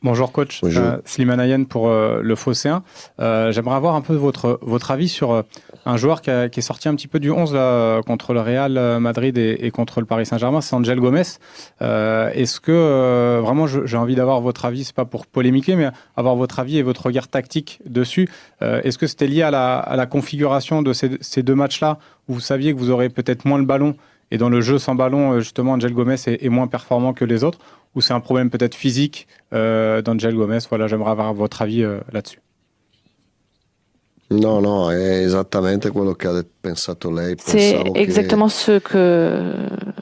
Bonjour coach, Bonjour. Slimane Ayane pour le Phocéen. J'aimerais avoir un peu votre avis sur un joueur qui est sorti un petit peu du 11 là, contre le Real Madrid et contre le Paris Saint-Germain, c'est Angel Gomes. Est-ce que vraiment j'ai envie d'avoir votre avis, c'est pas pour polémiquer, mais avoir votre avis et votre regard tactique dessus. Est-ce que c'était lié à la configuration de ces deux matchs-là, où vous saviez que vous aurez peut-être moins le ballon et dans le jeu sans ballon, justement, Angel Gomes est moins performant que les autres, ou c'est un problème peut-être physique d'Angel Gomes? Voilà, j'aimerais avoir votre avis là-dessus. No, no, è esattamente quello che ha pensato lei. C'est Pensavo che exactement non ce que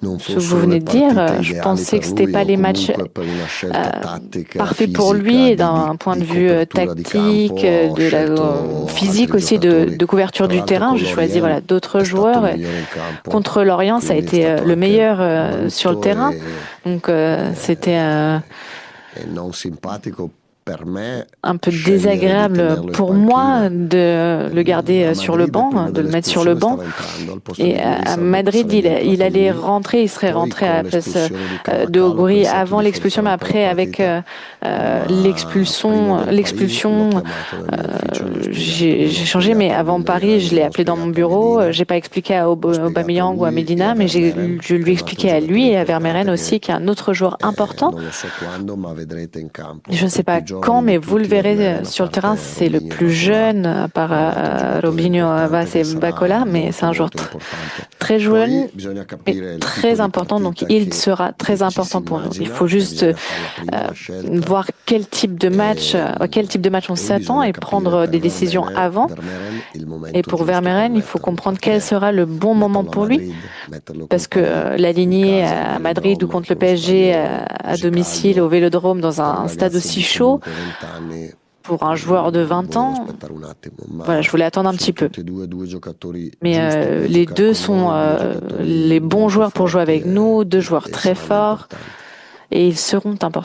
vous fossero venez le de dire. partite Je ideali pensais per que c'était lui pas o les matchs comunque per una scelta tattica, parfaits pour fisica, lui d'un point de vue copertura di tactique, campo. Ho de la scelto physique altri aussi, giocatori. de couverture Tra du l'altro terrain. con J'ai choisi l'Orient d'autres è stato joueurs. il migliore in campo, Contre l'Orient, ça a quindi è été stato le anche meilleur sur le brutto terrain. Donc c'était e non simpatico per me un peu scegliere di désagréable tenerlo in pour moi panchina. de le garder A sur le Madrid, banc, prima de le mettre sur le dell'espulsione, banc. stava entrando al posto Et di Guri, à Madrid, sarebbe il entrato allait lui. rentrer, il serait Poi rentré à con la place l'espulsione di de Carvajal ho Oguri pensato avant di l'expulsion, forzare mais un po' la après avec partita, ma prima del Parì l'ho l'expulsion, chiamato nel mio ufficio e gli ho spiegato, non j'ai ho changé. Mais spiegato a lui avant né a Paris, je l'ai non ho appelé dans mon spiegato a bureau. Medina, J'ai pas expliqué à ho spiegato a Aubameyang ou à lui e a Medina, mais Vermeeren, je lui che ai è un altro expliqué à giocatore lui et à Vermeeren importante aussi, che qui est un autre joueur important. non lo so quando, ma vedrete in campo. Je ne È sais il pas più giovane quand, mais di vous le tutti, verrez Vermeeren, a sur le terrain. parte C'est le Robinho e plus Bacola. jeune, à part È un altro giocatore Robinho, importante Havas et che sarà Bacola, mais c'est molto un joueur molto importante. très Poi jeune bisogna et capire il tipo très di important. Donc, partita il sera très ci si important pour nous. Il immagina faut e juste bisogna farla prima la scelta. voir quel type de match, à quel type de match on Poi s'attend bisogna et capire prendre per des décisions avant. Vermeeren il Et momento pour giusto per Vermeeren, il faut metterlo, comprendre quel perché sera le bon moment metterlo a pour lui. Madrid, metterlo Parce col que Parì in l'aligner casa al à Madrid ou Vélodrome, contre le con lo PSG stadio à così domicile caldo, au Vélodrome dans per un un stade ragazzo aussi di chaud, comunque 20 anni. pour un joueur de 20 Volevo ans, aspettare un attimo, voilà, ma je voulais attendre un sono petit peu. tutti e due giocatori Mais giusti per les giocare deux con sont noi, due giocatori les bons molto joueurs pour jouer forti avec nous, deux joueurs e très saranno forts, importanti. et ils seront importants.